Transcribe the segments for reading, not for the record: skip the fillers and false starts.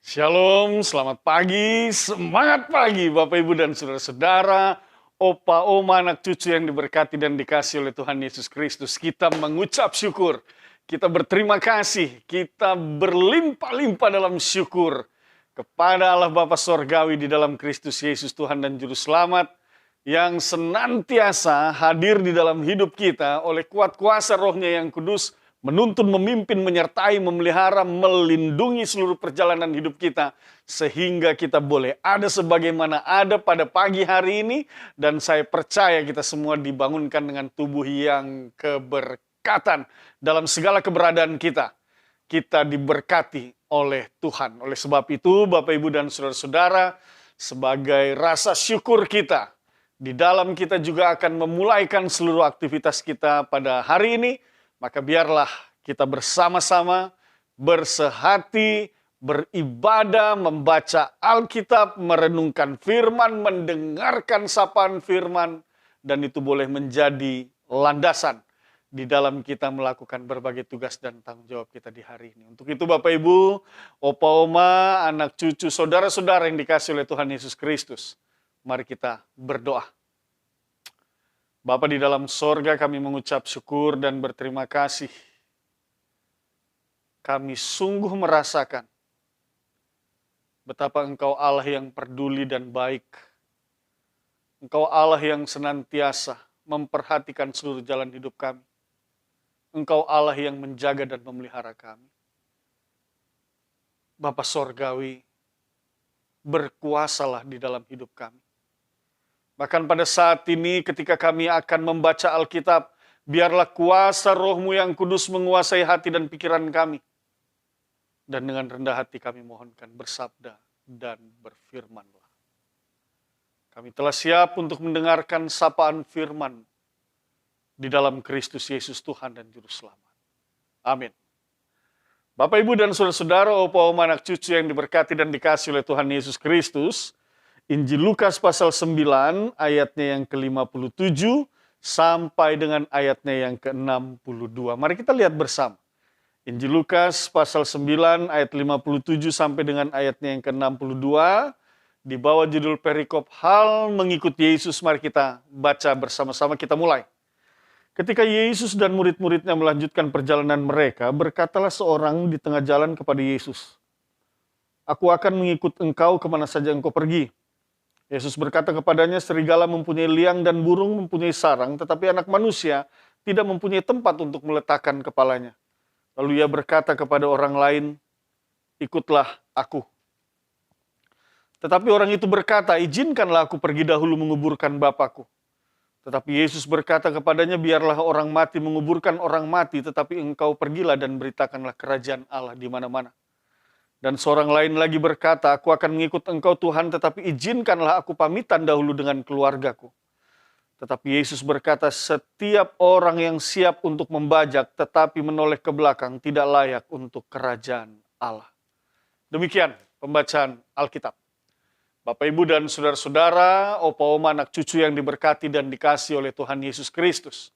Shalom, selamat pagi, semangat pagi Bapak Ibu dan Saudara-saudara, Opa, Oma, anak cucu yang diberkati dan dikasih oleh Tuhan Yesus Kristus. Kita mengucap syukur, kita berterima kasih, kita berlimpah-limpah dalam syukur kepada Allah Bapa Sorgawi di dalam Kristus Yesus Tuhan dan Juru Selamat yang senantiasa hadir di dalam hidup kita oleh kuat kuasa rohnya yang kudus, menuntun, memimpin, menyertai, memelihara, melindungi seluruh perjalanan hidup kita. Sehingga kita boleh ada sebagaimana ada pada pagi hari ini. Dan saya percaya kita semua dibangunkan dengan tubuh yang keberkatan. Dalam segala keberadaan kita, kita diberkati oleh Tuhan. Oleh sebab itu, Bapak, Ibu, dan Saudara-saudara, sebagai rasa syukur kita, di dalam kita juga akan memulaikan seluruh aktivitas kita pada hari ini. Maka biarlah kita bersama-sama bersehati, beribadah, membaca Alkitab, merenungkan firman, mendengarkan sapaan firman, dan itu boleh menjadi landasan di dalam kita melakukan berbagai tugas dan tanggung jawab kita di hari ini. Untuk itu Bapak Ibu, Opa Oma, anak cucu, saudara-saudara yang dikasih oleh Tuhan Yesus Kristus, mari kita berdoa. Bapa di dalam sorga, kami mengucap syukur dan berterima kasih. Kami sungguh merasakan betapa Engkau Allah yang peduli dan baik. Engkau Allah yang senantiasa memperhatikan seluruh jalan hidup kami. Engkau Allah yang menjaga dan memelihara kami. Bapa Sorgawi, berkuasalah di dalam hidup kami. Bahkan pada saat ini ketika kami akan membaca Alkitab, biarlah kuasa Roh-Mu yang kudus menguasai hati dan pikiran kami. Dan dengan rendah hati kami mohonkan bersabda dan berfirmanlah. Kami telah siap untuk mendengarkan sapaan firman di dalam Kristus Yesus Tuhan dan Juru Selamat. Amin. Bapak, Ibu, dan Saudara-saudara, Opa, Oma, anak cucu yang diberkati dan dikasih oleh Tuhan Yesus Kristus, Injil Lukas pasal 9 ayatnya yang ke-57 sampai dengan ayatnya yang ke-62. Mari kita lihat bersama. Injil Lukas pasal 9 ayat 57 sampai dengan ayatnya yang ke-62. Di bawah judul perikop hal mengikut Yesus, mari kita baca bersama-sama, kita mulai. Ketika Yesus dan murid-muridnya melanjutkan perjalanan mereka, berkatalah seorang di tengah jalan kepada Yesus, "Aku akan mengikut engkau kemana saja engkau pergi." Yesus berkata kepadanya, "Serigala mempunyai liang dan burung mempunyai sarang, tetapi anak manusia tidak mempunyai tempat untuk meletakkan kepalanya." Lalu ia berkata kepada orang lain, "Ikutlah aku." Tetapi orang itu berkata, "Izinkanlah aku pergi dahulu menguburkan Bapakku." Tetapi Yesus berkata kepadanya, "Biarlah orang mati menguburkan orang mati, tetapi engkau pergilah dan beritakanlah kerajaan Allah di mana-mana." Dan seorang lain lagi berkata, "Aku akan mengikut engkau Tuhan, tetapi izinkanlah aku pamitan dahulu dengan keluargaku." Tetapi Yesus berkata, "Setiap orang yang siap untuk membajak tetapi menoleh ke belakang tidak layak untuk kerajaan Allah." Demikian pembacaan Alkitab. Bapak, Ibu, dan saudara-saudara, Opa, Oma, anak cucu yang diberkati dan dikasih oleh Tuhan Yesus Kristus.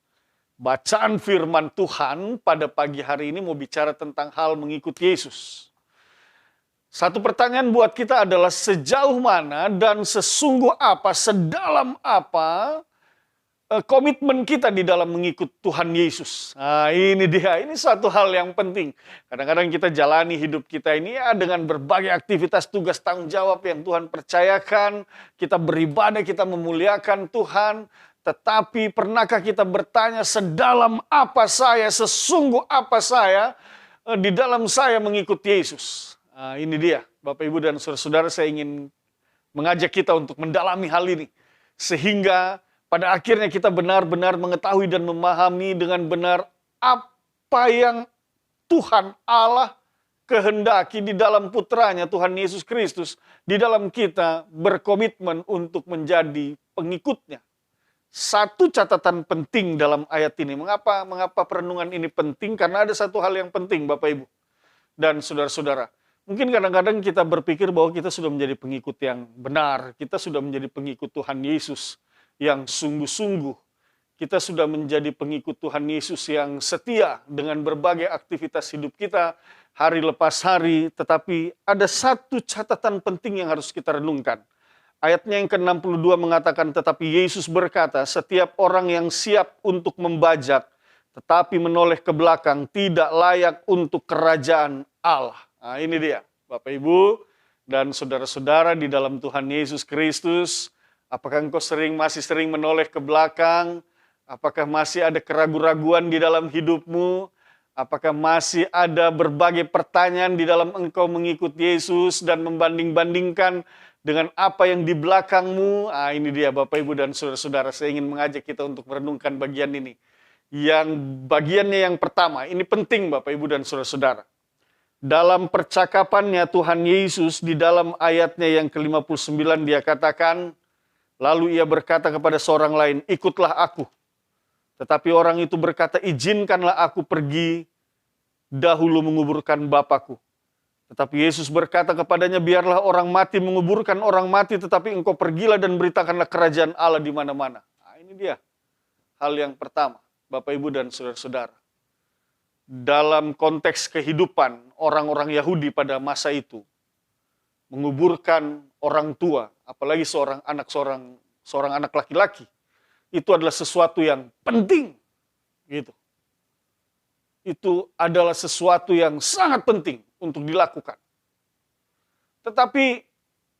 Bacaan firman Tuhan pada pagi hari ini mau bicara tentang hal mengikut Yesus. Satu pertanyaan buat kita adalah sejauh mana dan sesungguh apa, sedalam apa komitmen kita di dalam mengikut Tuhan Yesus. Nah, ini dia, ini satu hal yang penting. Kadang-kadang kita jalani hidup kita ini ya dengan berbagai aktivitas, tugas, tanggung jawab yang Tuhan percayakan. Kita beribadah, kita memuliakan Tuhan. Tetapi pernahkah kita bertanya, sedalam apa saya, sesungguh apa saya di dalam saya mengikut Yesus? Nah, ini dia, Bapak, Ibu, dan saudara-saudara, saya ingin mengajak kita untuk mendalami hal ini. Sehingga pada akhirnya kita benar-benar mengetahui dan memahami dengan benar apa yang Tuhan Allah kehendaki di dalam putranya Tuhan Yesus Kristus. Di dalam kita berkomitmen untuk menjadi pengikutnya. Satu catatan penting dalam ayat ini. Mengapa perenungan ini penting? Karena ada satu hal yang penting, Bapak, Ibu, dan saudara-saudara. Mungkin kadang-kadang kita berpikir bahwa kita sudah menjadi pengikut yang benar. Kita sudah menjadi pengikut Tuhan Yesus yang sungguh-sungguh. Kita sudah menjadi pengikut Tuhan Yesus yang setia dengan berbagai aktivitas hidup kita. hari lepas hari, tetapi ada satu catatan penting yang harus kita renungkan. Ayatnya yang ke-62 mengatakan, tetapi Yesus berkata, setiap orang yang siap untuk membajak, tetapi menoleh ke belakang, tidak layak untuk kerajaan Allah. Nah ini dia, Bapak Ibu dan saudara-saudara di dalam Tuhan Yesus Kristus. Apakah engkau masih sering menoleh ke belakang? Apakah masih ada keraguan-raguan di dalam hidupmu? Apakah masih ada berbagai pertanyaan di dalam engkau mengikuti Yesus dan membanding-bandingkan dengan apa yang di belakangmu? Ah, ini dia Bapak Ibu dan saudara-saudara, saya ingin mengajak kita untuk merenungkan bagian ini. Yang bagiannya yang pertama, ini penting Bapak Ibu dan saudara-saudara. Dalam percakapannya Tuhan Yesus di dalam ayatnya yang ke-59 dia katakan, lalu ia berkata kepada seorang lain, ikutlah aku. Tetapi orang itu berkata, izinkanlah aku pergi dahulu menguburkan Bapakku. Tetapi Yesus berkata kepadanya, biarlah orang mati menguburkan orang mati, tetapi engkau pergilah dan beritakanlah kerajaan Allah di mana-mana. Nah, ini dia hal yang pertama, Bapak Ibu dan saudara-saudara. Dalam konteks kehidupan orang-orang Yahudi pada masa itu, menguburkan orang tua, apalagi seorang anak laki-laki, itu adalah sesuatu yang penting, gitu. Itu adalah sesuatu yang sangat penting untuk dilakukan. Tetapi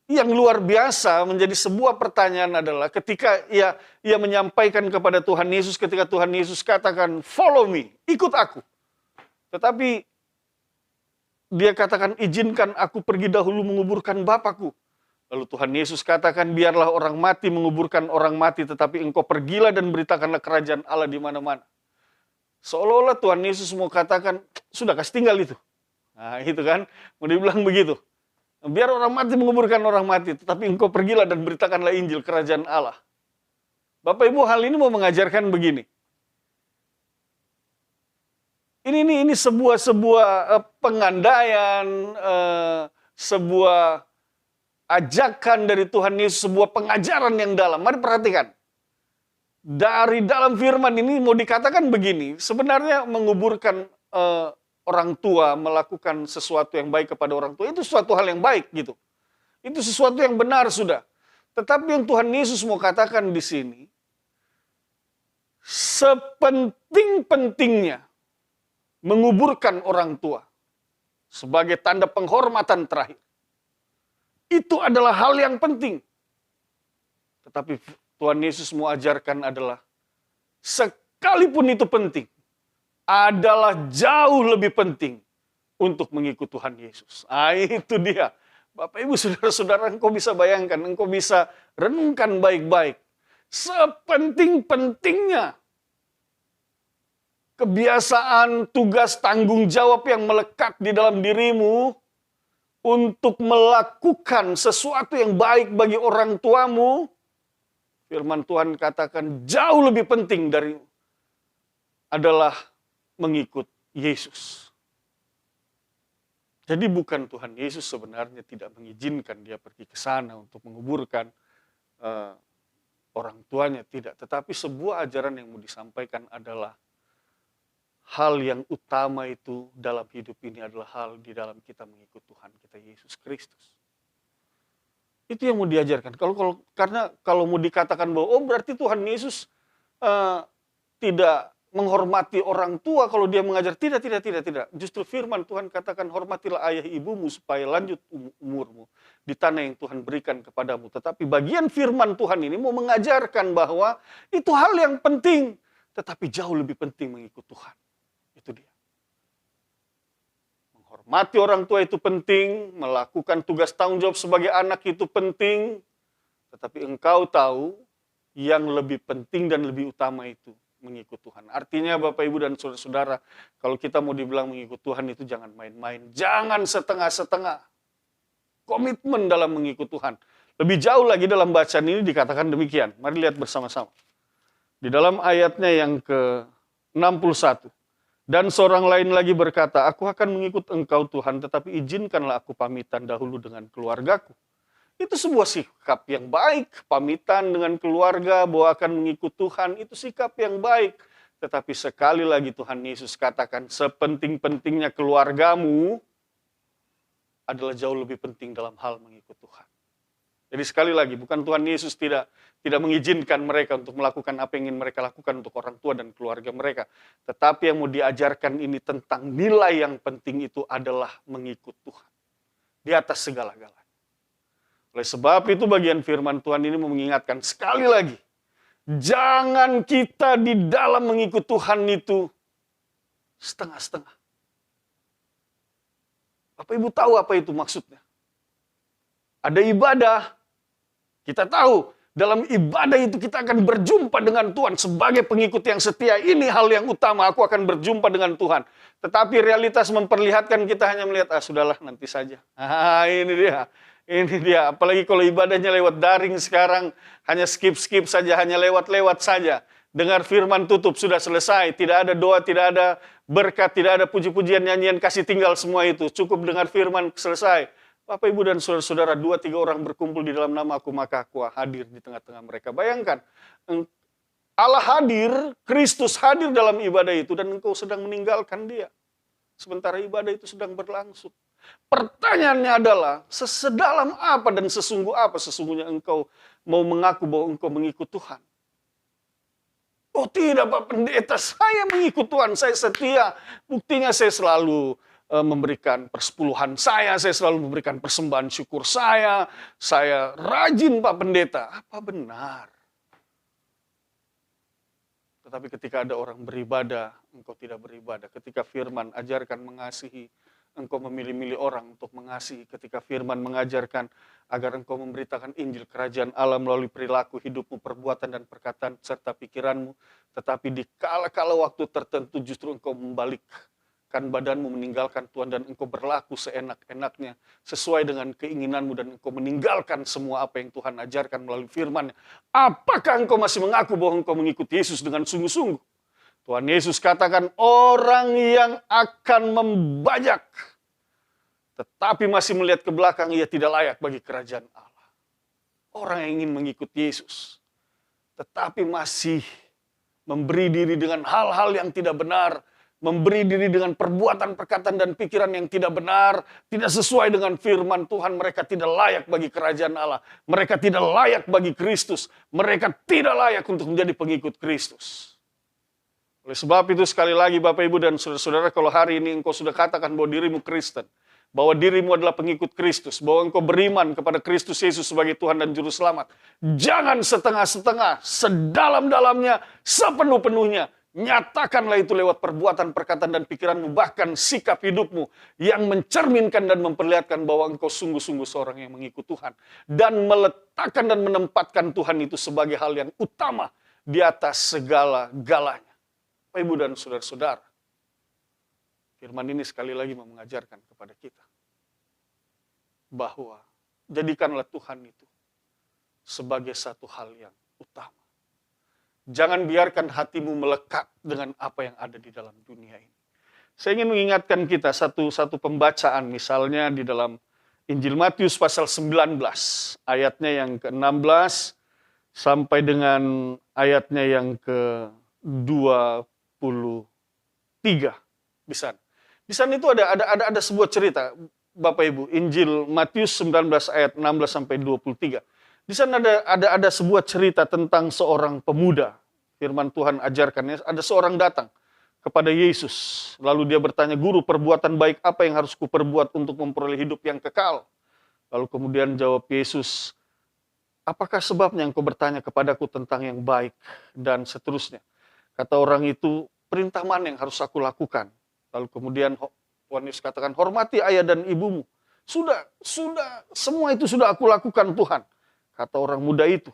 yang luar biasa menjadi sebuah pertanyaan adalah ketika ia menyampaikan kepada Tuhan Yesus, ketika Tuhan Yesus katakan, follow me, ikut aku. Tetapi dia katakan, izinkan aku pergi dahulu menguburkan Bapakku. Lalu Tuhan Yesus katakan, biarlah orang mati menguburkan orang mati, tetapi engkau pergilah dan beritakanlah kerajaan Allah di mana-mana. Seolah-olah Tuhan Yesus mau katakan, sudah kasih tinggal itu. Nah itu kan, mau dibilang begitu. Biar orang mati menguburkan orang mati, tetapi engkau pergilah dan beritakanlah Injil kerajaan Allah. Bapak Ibu, hal ini mau mengajarkan begini. Ini sebuah pengandaian, sebuah ajakan dari Tuhan Yesus, sebuah pengajaran yang dalam. Mari perhatikan. Dari dalam firman ini mau dikatakan begini, sebenarnya menguburkan orang tua, melakukan sesuatu yang baik kepada orang tua, itu sesuatu hal yang baik gitu. Itu sesuatu yang benar sudah. Tetapi yang Tuhan Yesus mau katakan di sini, sepenting-pentingnya menguburkan orang tua sebagai tanda penghormatan terakhir, itu adalah hal yang penting. Tetapi Tuhan Yesus mau ajarkan adalah, sekalipun itu penting, adalah jauh lebih penting untuk mengikut Tuhan Yesus. Ah, itu dia. Bapak Ibu saudara-saudara, engkau bisa bayangkan, engkau bisa renungkan baik-baik. Sepenting-pentingnya kebiasaan, tugas, tanggung jawab yang melekat di dalam dirimu untuk melakukan sesuatu yang baik bagi orang tuamu, firman Tuhan katakan jauh lebih penting adalah mengikut Yesus. Jadi bukan Tuhan Yesus sebenarnya tidak mengizinkan dia pergi ke sana untuk menguburkan orang tuanya, tidak. Tetapi sebuah ajaran yang mau disampaikan adalah hal yang utama itu dalam hidup ini adalah hal di dalam kita mengikut Tuhan kita Yesus Kristus. Itu yang mau diajarkan. Karena kalau mau dikatakan bahwa berarti Tuhan Yesus tidak menghormati orang tua kalau dia mengajar, tidak. Justru firman Tuhan katakan, hormatilah ayah ibumu supaya lanjut umurmu di tanah yang Tuhan berikan kepadamu. Tetapi bagian firman Tuhan ini mau mengajarkan bahwa itu hal yang penting, tetapi jauh lebih penting mengikut Tuhan. Itu dia. Menghormati orang tua itu penting, melakukan tugas tanggung jawab sebagai anak itu penting, tetapi engkau tahu yang lebih penting dan lebih utama itu mengikut Tuhan. Artinya Bapak Ibu dan saudara-saudara, kalau kita mau dibilang mengikut Tuhan itu jangan main-main, jangan setengah-setengah. Komitmen dalam mengikut Tuhan. Lebih jauh lagi dalam bacaan ini dikatakan demikian. Mari lihat bersama-sama. Di dalam ayatnya yang ke-61. Dan seorang lain lagi berkata, aku akan mengikut engkau Tuhan, tetapi izinkanlah aku pamitan dahulu dengan keluargaku. Itu sebuah sikap yang baik, pamitan dengan keluarga bahwa akan mengikut Tuhan, itu sikap yang baik. Tetapi sekali lagi Tuhan Yesus katakan, sepenting-pentingnya keluargamu adalah jauh lebih penting dalam hal mengikut Tuhan. Jadi sekali lagi, bukan Tuhan Yesus tidak mengizinkan mereka untuk melakukan apa yang ingin mereka lakukan untuk orang tua dan keluarga mereka. Tetapi yang mau diajarkan ini tentang nilai yang penting itu adalah mengikut Tuhan. Di atas segala-galanya. Oleh sebab itu bagian firman Tuhan ini mengingatkan sekali lagi, jangan kita di dalam mengikut Tuhan itu setengah-setengah. Bapak Ibu tahu apa itu maksudnya? Ada ibadah, kita tahu dalam ibadah itu kita akan berjumpa dengan Tuhan sebagai pengikut yang setia. Ini hal yang utama, aku akan berjumpa dengan Tuhan. Tetapi realitas memperlihatkan kita hanya melihat, sudahlah nanti saja. Ini dia. Ini dia, apalagi kalau ibadahnya lewat daring sekarang, hanya skip-skip saja, hanya lewat-lewat saja. Dengar firman tutup, sudah selesai. Tidak ada doa, tidak ada berkat, tidak ada puji-pujian, nyanyian, kasih tinggal semua itu. Cukup dengar firman, selesai. Bapak, Ibu, dan saudara-saudara, 2-3 orang berkumpul di dalam nama aku, maka aku hadir di tengah-tengah mereka. Bayangkan, Allah hadir, Kristus hadir dalam ibadah itu, dan engkau sedang meninggalkan dia. Sementara ibadah itu sedang berlangsung. Pertanyaannya adalah, sesedalam apa dan sesungguh apa sesungguhnya engkau mau mengaku bahwa engkau mengikut Tuhan? Oh tidak Pak Pendeta, saya mengikut Tuhan, saya setia. Buktinya saya selalu memberikan persepuluhan saya selalu memberikan persembahan syukur saya rajin Pak Pendeta. Apa benar? Tetapi ketika ada orang beribadah, engkau tidak beribadah. Ketika firman ajarkan mengasihi, engkau memilih-milih orang untuk mengasihi. Ketika firman mengajarkan agar engkau memberitakan Injil Kerajaan Allah melalui perilaku hidupmu, perbuatan dan perkataan serta pikiranmu. Tetapi di kala-kala waktu tertentu justru engkau membalikkan badanmu, meninggalkan Tuhan, dan engkau berlaku seenak-enaknya sesuai dengan keinginanmu, dan engkau meninggalkan semua apa yang Tuhan ajarkan melalui firman-Nya. Apakah engkau masih mengaku bahwa engkau mengikuti Yesus dengan sungguh-sungguh? Tuhan Yesus katakan, orang yang akan membajak tetapi masih melihat ke belakang, ia tidak layak bagi kerajaan Allah. Orang yang ingin mengikuti Yesus tetapi masih memberi diri dengan hal-hal yang tidak benar, memberi diri dengan perbuatan, perkataan, dan pikiran yang tidak benar, tidak sesuai dengan firman Tuhan, mereka tidak layak bagi kerajaan Allah. Mereka tidak layak bagi Kristus. Mereka tidak layak untuk menjadi pengikut Kristus. Oleh sebab itu sekali lagi Bapak Ibu dan saudara-saudara, kalau hari ini engkau sudah katakan bahwa dirimu Kristen, bahwa dirimu adalah pengikut Kristus, bahwa engkau beriman kepada Kristus Yesus sebagai Tuhan dan Juru Selamat, jangan setengah-setengah, sedalam-dalamnya, sepenuh-penuhnya. Nyatakanlah itu lewat perbuatan, perkataan, dan pikiranmu, bahkan sikap hidupmu yang mencerminkan dan memperlihatkan bahwa engkau sungguh-sungguh seorang yang mengikut Tuhan. Dan meletakkan dan menempatkan Tuhan itu sebagai hal yang utama di atas segala-galanya. Bapak, Ibu, dan saudara-saudara, firman ini sekali lagi mengajarkan kepada kita bahwa jadikanlah Tuhan itu sebagai satu hal yang utama. Jangan biarkan hatimu melekat dengan apa yang ada di dalam dunia ini. Saya ingin mengingatkan kita satu pembacaan, misalnya di dalam Injil Matius pasal 19, ayatnya yang ke-16 sampai dengan ayatnya yang ke-23. Di sana itu ada sebuah cerita, Bapak Ibu, Injil Matius 19 ayat 16 sampai 23. Di sana ada sebuah cerita tentang seorang pemuda. Firman Tuhan ajarkannya, ada seorang datang kepada Yesus. Lalu dia bertanya, "Guru, perbuatan baik apa yang harus kuperbuat untuk memperoleh hidup yang kekal?" Lalu kemudian jawab Yesus, "Apakah sebabnya engkau bertanya kepadaku tentang yang baik?" Dan seterusnya. Kata orang itu, "Perintah mana yang harus aku lakukan?" Lalu kemudian Tuhan Yesus katakan, "Hormati ayah dan ibumu." Sudah, semua itu sudah aku lakukan Tuhan. Kata orang muda itu.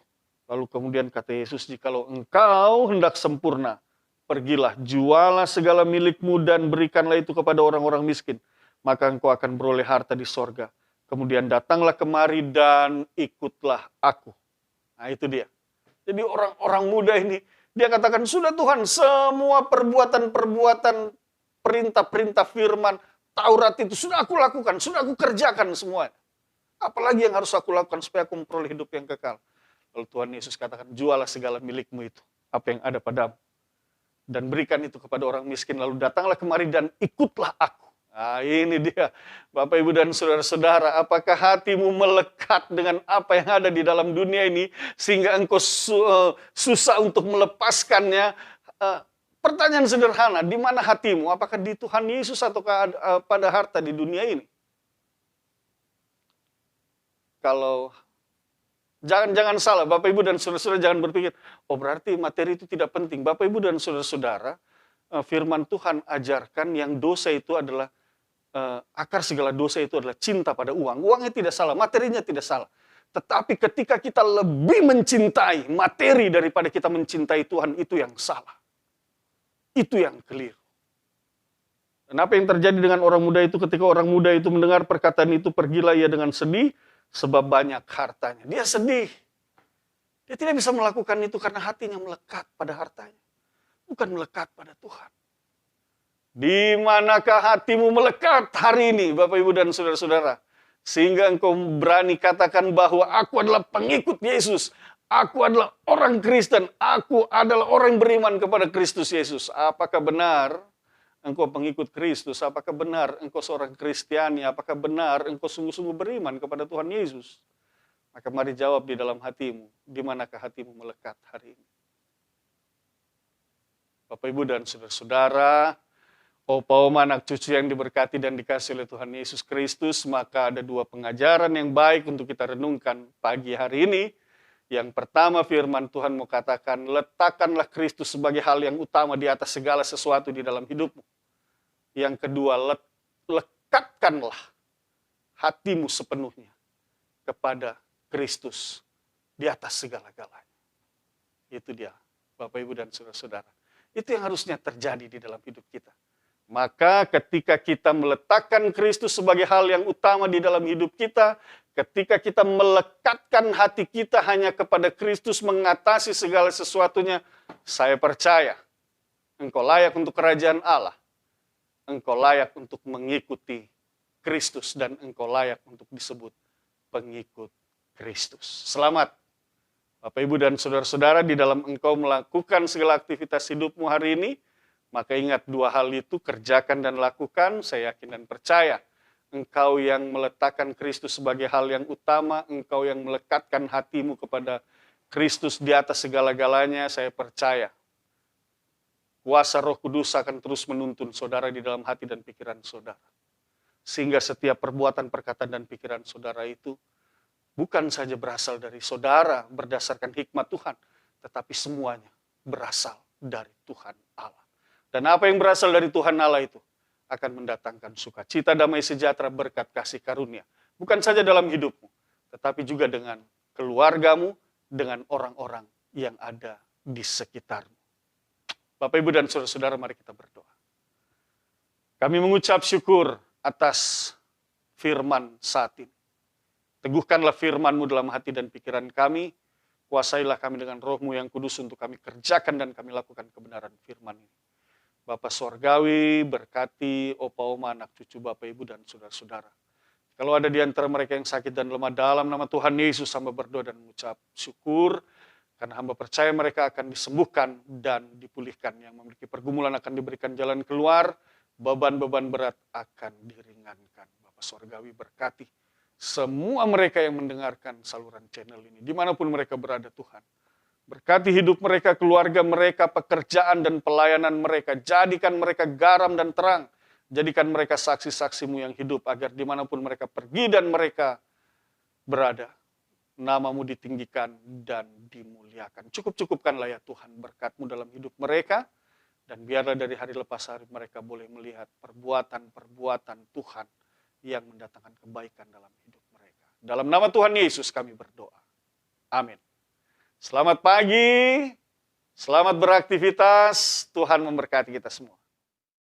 Lalu kemudian kata Yesus, "Jikalau engkau hendak sempurna, pergilah, jualah segala milikmu dan berikanlah itu kepada orang-orang miskin. Maka engkau akan beroleh harta di sorga. Kemudian datanglah kemari dan ikutlah aku." Nah itu dia. Jadi orang muda ini, dia katakan, "Sudah Tuhan, semua perbuatan-perbuatan, perintah-perintah firman, Taurat itu sudah aku lakukan, sudah aku kerjakan semua. Apalagi yang harus aku lakukan supaya aku memperoleh hidup yang kekal?" Lalu Tuhan Yesus katakan, "Jualah segala milikmu itu, apa yang ada padamu. dan berikan itu kepada orang miskin. Lalu datanglah kemari dan ikutlah aku. Nah, ini dia, Bapak, Ibu, dan saudara-saudara. Apakah hatimu melekat dengan apa yang ada di dalam dunia ini, sehingga engkau susah untuk melepaskannya? Pertanyaan sederhana, di mana hatimu? Apakah di Tuhan Yesus atau pada harta di dunia ini? Kalau jangan salah, Bapak, Ibu, dan saudara-saudara, jangan berpikir, oh berarti materi itu tidak penting. Bapak, Ibu, dan saudara-saudara, firman Tuhan ajarkan yang dosa itu adalah, akar segala dosa itu adalah cinta pada uang. Uangnya tidak salah, materinya tidak salah. Tetapi ketika kita lebih mencintai materi daripada kita mencintai Tuhan, itu yang salah. Itu yang keliru. Dan apa yang terjadi dengan orang muda itu ketika orang muda itu mendengar perkataan itu, pergilah ia dengan sedih, sebab banyak hartanya. Dia sedih. Dia tidak bisa melakukan itu karena hatinya melekat pada hartanya. Bukan melekat pada Tuhan. Di manakah hatimu melekat hari ini, Bapak, Ibu, dan saudara-saudara? Sehingga engkau berani katakan bahwa aku adalah pengikut Yesus. Aku adalah orang Kristen. Aku adalah orang yang beriman kepada Kristus Yesus. Apakah benar engkau pengikut Kristus? Apakah benar engkau seorang Kristiani? Apakah benar engkau sungguh-sungguh beriman kepada Tuhan Yesus? Maka mari jawab di dalam hatimu. Di manakah hatimu melekat hari ini? Bapak, Ibu, dan saudara-saudara, opa, oma, anak cucu yang diberkati dan dikasihi oleh Tuhan Yesus Kristus, maka ada dua pengajaran yang baik untuk kita renungkan pagi hari ini. Yang pertama, firman Tuhan mau katakan, letakkanlah Kristus sebagai hal yang utama di atas segala sesuatu di dalam hidupmu. Yang kedua, lekatkanlah hatimu sepenuhnya kepada Kristus di atas segala-galanya. Itu dia, Bapak, Ibu, dan saudara-saudara. Itu yang harusnya terjadi di dalam hidup kita. Maka ketika kita meletakkan Kristus sebagai hal yang utama di dalam hidup kita, ketika kita melekatkan hati kita hanya kepada Kristus mengatasi segala sesuatunya, saya percaya engkau layak untuk kerajaan Allah. Engkau layak untuk mengikuti Kristus dan engkau layak untuk disebut pengikut Kristus. Selamat, Bapak, Ibu, dan saudara-saudara, di dalam engkau melakukan segala aktivitas hidupmu hari ini. Maka ingat dua hal itu, kerjakan dan lakukan. Saya yakin dan percaya engkau yang meletakkan Kristus sebagai hal yang utama, engkau yang melekatkan hatimu kepada Kristus di atas segala-galanya, saya percaya kuasa Roh Kudus akan terus menuntun saudara di dalam hati dan pikiran saudara. Sehingga setiap perbuatan, perkataan, dan pikiran saudara itu bukan saja berasal dari saudara berdasarkan hikmat Tuhan, tetapi semuanya berasal dari Tuhan Allah. Dan apa yang berasal dari Tuhan Allah itu akan mendatangkan sukacita, damai sejahtera, berkat, kasih karunia. Bukan saja dalam hidupmu, tetapi juga dengan keluargamu, dengan orang-orang yang ada di sekitarmu. Bapak, Ibu, dan saudara-saudara, mari kita berdoa. Kami mengucap syukur atas firman saat ini. Teguhkanlah firman-Mu dalam hati dan pikiran kami. Kuasailah kami dengan Roh-Mu yang kudus untuk kami kerjakan dan kami lakukan kebenaran firman ini. Bapak Sorgawi, berkati opa, oma, anak cucu Bapak, Ibu, dan saudara-saudara. Kalau ada di antara mereka yang sakit dan lemah, dalam nama Tuhan Yesus, hamba berdoa dan mengucap syukur. Karena hamba percaya mereka akan disembuhkan dan dipulihkan. Yang memiliki pergumulan akan diberikan jalan keluar. Beban-beban berat akan diringankan. Bapak Sorgawi, berkati semua mereka yang mendengarkan saluran channel ini. Dimanapun mereka berada, Tuhan. Berkati hidup mereka, keluarga mereka, pekerjaan dan pelayanan mereka. Jadikan mereka garam dan terang. Jadikan mereka saksi-saksi-Mu yang hidup. Agar dimanapun mereka pergi dan mereka berada, nama-Mu ditinggikan dan dimuliakan. Cukup-cukupkanlah ya Tuhan berkat-Mu dalam hidup mereka. Dan biarlah dari hari lepas hari mereka boleh melihat perbuatan-perbuatan Tuhan yang mendatangkan kebaikan dalam hidup mereka. Dalam nama Tuhan Yesus kami berdoa. Amin. Selamat pagi, selamat beraktivitas, Tuhan memberkati kita semua.